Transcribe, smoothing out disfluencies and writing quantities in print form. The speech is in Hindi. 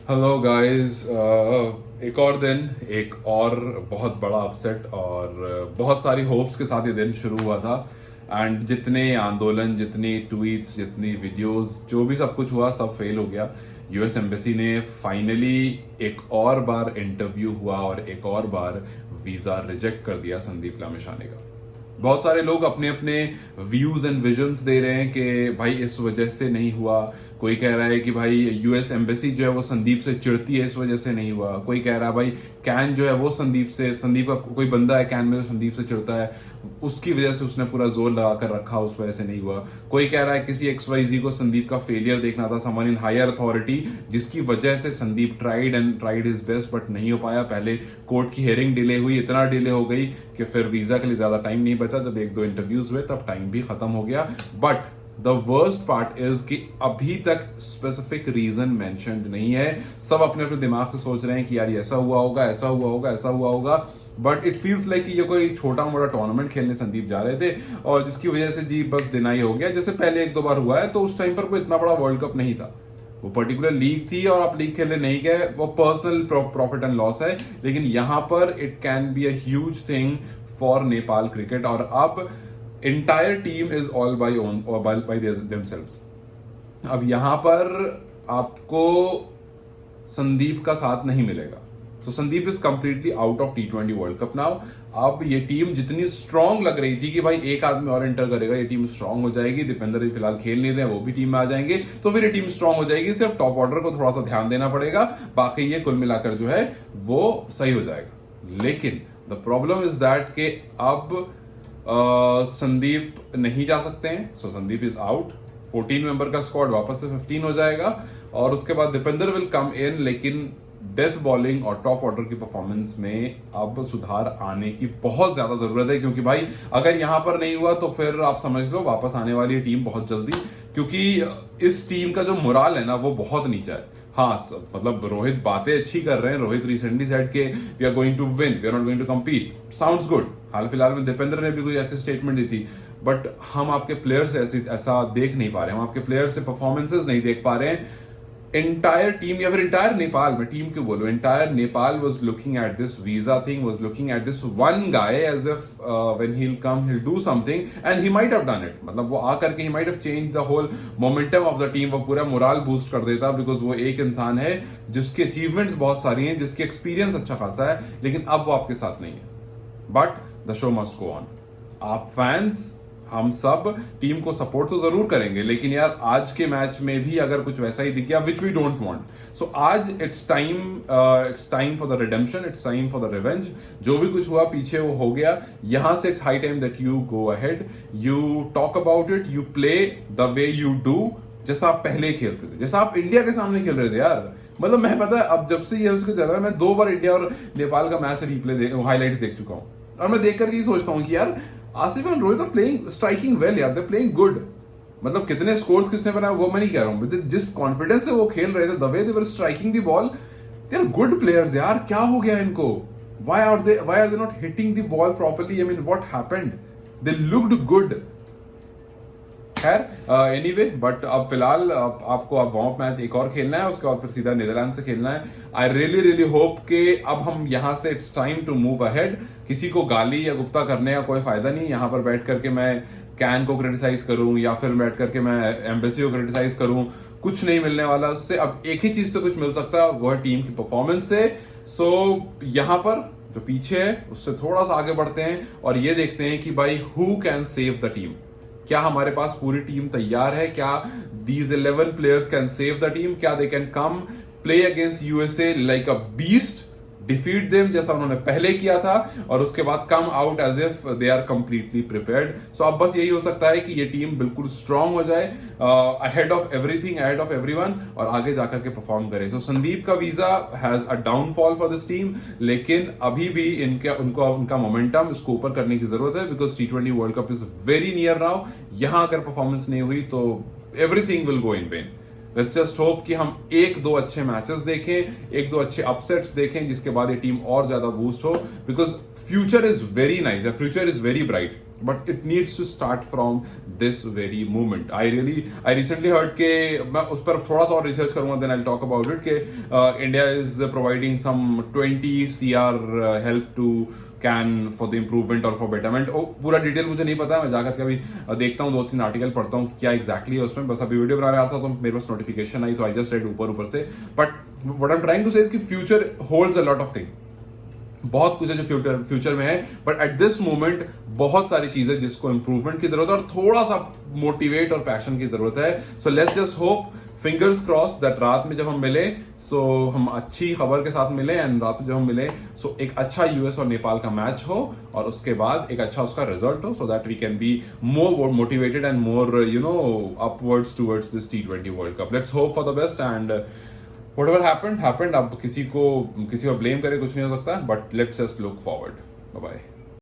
Hello guys. एक और दिन, एक और बहुत बड़ा अपसेट और बहुत सारी होप्स के साथ ये दिन शुरू हुआ था। एंड जितने आंदोलन, जितनी ट्वीट्स, जितनी वीडियोस, जो भी सब कुछ हुआ सब फेल हो गया। यूएस एम्बेसी ने फाइनली एक और बार इंटरव्यू हुआ और एक और बार वीजा रिजेक्ट कर दिया संदीप लामिछाने का। बहुत सारे लोग अपने अपने व्यूज एंड विजन्स दे रहे हैं कि भाई इस वजह से नहीं हुआ। कोई कह रहा है कि भाई यूएस एम्बेसी जो है वो संदीप से चिढ़ती है, इस वजह से नहीं हुआ। कोई कह रहा है भाई कैन जो है वो संदीप का कोई बंदा है कैन में जो संदीप से चिढ़ता है, उसकी वजह से उसने पूरा जोर लगा कर रखा, उस वजह से नहीं हुआ। कोई कह रहा है किसी XYZ को संदीप का फेलियर देखना था, समवन इन हायर अथॉरिटी, जिसकी वजह से Sandeep tried his best but नहीं हो पाया। पहले कोर्ट की हियरिंग डिले हुई, इतना डिले हो गई कि फिर वीजा के लिए ज्यादा टाइम नहीं बचा। जब एक दो इंटरव्यूज हुए तब टाइम भी खत्म हो गया। But the worst part is कि अभी तक स्पेसिफिक रीजन मेंशन्ड नहीं है। सब अपने अपने दिमाग से सोच रहे हैं कि यार ये ऐसा हुआ होगा, ऐसा हुआ होगा, ऐसा हुआ होगा। बट इट फील्स लाइक कि ये कोई छोटा मोटा टूर्नामेंट खेलने संदीप जा रहे थे और जिसकी वजह से जी बस डिनाई हो गया। जैसे पहले एक दो बार हुआ है, तो उस टाइम पर कोई इतना बड़ा वर्ल्ड कप नहीं था, वो पर्टिकुलर लीग थी और आप लीग खेलने नहीं गए, वो पर्सनल प्रॉफिट एंड लॉस है। लेकिन यहां पर it can be a huge thing for Nepal cricket. और अब entire team is all by own or by themselves। अब यहां पर आपको संदीप का साथ नहीं मिलेगा। So Sandeep is completely out of T20 world cup now. अब ये टीम जितनी स्ट्रांग लग रही थी कि भाई एक आदमी और एंटर करेगा, ये टीम स्ट्रांग हो जाएगी। दीपेंद्र भी फिलहाल खेल नहीं रहे, वो भी टीम में आ जाएंगे, तो फिर ये टीम स्ट्रांग हो जाएगी। सिर्फ टॉप ऑर्डर को थोड़ा सा ध्यान देना पड़ेगा, बाकी ये कुल मिलाकर जो है वो सही हो जाएगा। लेकिन द प्रॉब्लम इज दैट के अब संदीप नहीं जा सकते हैं। सो संदीप इज आउट। 14 मेंबर का स्क्वाड वापस से 15 हो जाएगा और उसके बाद दीपेंद्र विल कम इन। लेकिन डेथ बॉलिंग और टॉप ऑर्डर की परफॉर्मेंस में अब सुधार आने की बहुत ज्यादा जरूरत है, क्योंकि भाई अगर यहां पर नहीं हुआ तो फिर आप समझ लो वापस आने वाली है टीम बहुत जल्दी। क्योंकि इस टीम का जो मोराल है ना वो बहुत नीचा है। हाँ, मतलब रोहित बातें अच्छी कर रहे हैं। रोहित रिसेंटली सेड के we are going to win, we are not going to compete. Sounds good. हाल फिलहाल में दीपेंद्र ने भी कोई ऐसी स्टेटमेंट दी थी, बट हम आपके प्लेयर से ऐसा देख नहीं पा रहे हैं। हम आपके प्लेयर से परफॉर्मेंसेज नहीं देख पा रहे हैं। एंटायर टीम या फिर एंटायर नेपाल, में टीम क्यों बोलो, entire Nepal was looking at this visa thing, was looking at this one guy as if when he'll come he'll do something and he might have done it। मतलब वो आकर के he might have changed the whole momentum of the team, वो पूरा मोराल बूस्ट कर देता, बिकॉज वो एक इंसान है जिसके अचीवमेंट्स बहुत सारी हैं, जिसके एक्सपीरियंस अच्छा खासा है, लेकिन अब वो आपके साथ नहीं है। But the show must go on. आप फैंस, हम सब टीम को सपोर्ट तो जरूर करेंगे, लेकिन यार आज के मैच में भी अगर कुछ वैसा ही दिख गया, विच वी डोंट वांट। सो आज it's time for the redemption, it's time for the revenge. जो भी कुछ हुआ पीछे वो हो गया। यहां से it's high time that you go ahead, you talk about it, you play the way you do, जैसा आप पहले खेलते थे, जैसा आप इंडिया के सामने खेल रहे थे यार। मतलब मैं पता है अब जब से ये चल रहा है, मैं 2 बार इंडिया और नेपाल का मैच रिप्ले हाईलाइट्स देख चुका हूं और मैं देख करके सोचता हूं कि यार Asif and Rohit are playing striking well यार, दे प्लेइंग गुड। मतलब कितने स्कोर्स किसने बनाया वो मैं नहीं कह रहा हूं, जिस कॉन्फिडेंस से वो खेल रहे थे, the way they were striking the ball, they are good players यार। क्या हो गया इनको? Why are they not hitting the ball properly? I mean what happened? They looked good. खैर एनीवे, बट अब फिलहाल आपको अब वार्म अप मैच एक और खेलना है, उसके बाद फिर सीधा नीदरलैंड से खेलना है। आई रियली होप कि अब हम यहां से it's time to move ahead. किसी को गाली या गुप्ता करने का कोई फायदा नहीं। यहां पर बैठ करके मैं कैन को क्रिटिसाइज करूं या फिर बैठ करके मैं एम्बेसी को क्रिटिसाइज करूं, कुछ नहीं मिलने वाला उससे। अब एक ही चीज से कुछ मिल सकता है, वह टीम की परफॉर्मेंस से। सो यहां पर जो पीछे है उससे थोड़ा सा आगे बढ़ते हैं और ये देखते हैं कि भाई who can save the team. क्या हमारे पास पूरी टीम तैयार है? क्या these 11 players can save the team? क्या they can come play against USA like a beast, defeat them जैसा उन्होंने पहले किया था, और उसके बाद come out as if they are completely prepared? So अब बस यही हो सकता है कि ये टीम बिल्कुल स्ट्रांग हो जाए, ahead of everything, ahead of everyone, और आगे जाकर के परफॉर्म करे। So संदीप का visa has a downfall for this team, लेकिन अभी भी उनका मोमेंटम इसको ऊपर करने की जरूरत है, because T20 world cup is very near now. यहां अगर परफॉर्मेंस नहीं हुई तो everything will go in when. Let's just hope कि हम 1-2 अच्छे मैचेस देखें, 1-2 अच्छे अपसेट्स देखें, जिसके बाद ये टीम और ज्यादा बूस्ट हो, because future is very nice, future is very bright. But it needs to start from this very movement. I recently heard के, मैं उस पर थोड़ा सा और रिसर्च करूंगा, then I talk about it, के India is providing some 20 CR help to can for the improvement और फॉर बेटरमेंट. पूरा डिटेल मुझे नहीं पता है, मैं जाकर के अभी देखता हूँ, 2-3 आर्टिकल पढ़ता हूँ क्या एग्जैक्टली है उसमें. बस अभी वीडियो बना रहा था तो मेरे पास नोटिफिकेशन आई, तो आई जस्ट रेड ऊपर से. But what I am trying to say is कि future holds a lot of thing. बहुत कुछ है जो फ्यूचर में है, बट एट दिस मोमेंट बहुत सारी चीजें जिसको इंप्रूवमेंट की जरूरत है और थोड़ा सा मोटिवेट और पैशन की जरूरत है. So let's just hope, fingers cross, that रात में जब हम मिले सो हम अच्छी खबर के साथ मिले, एंड रात में जब हम मिले सो एक अच्छा यूएस और नेपाल का मैच हो और उसके बाद एक अच्छा उसका रिजल्ट हो, so that we can be more motivated and more upwards towards this T20 world cup. Let's hope for the best, and whatever happened. अब किसी को ब्लेम करे कुछ नहीं हो सकता, but let's just look forward. Bye bye.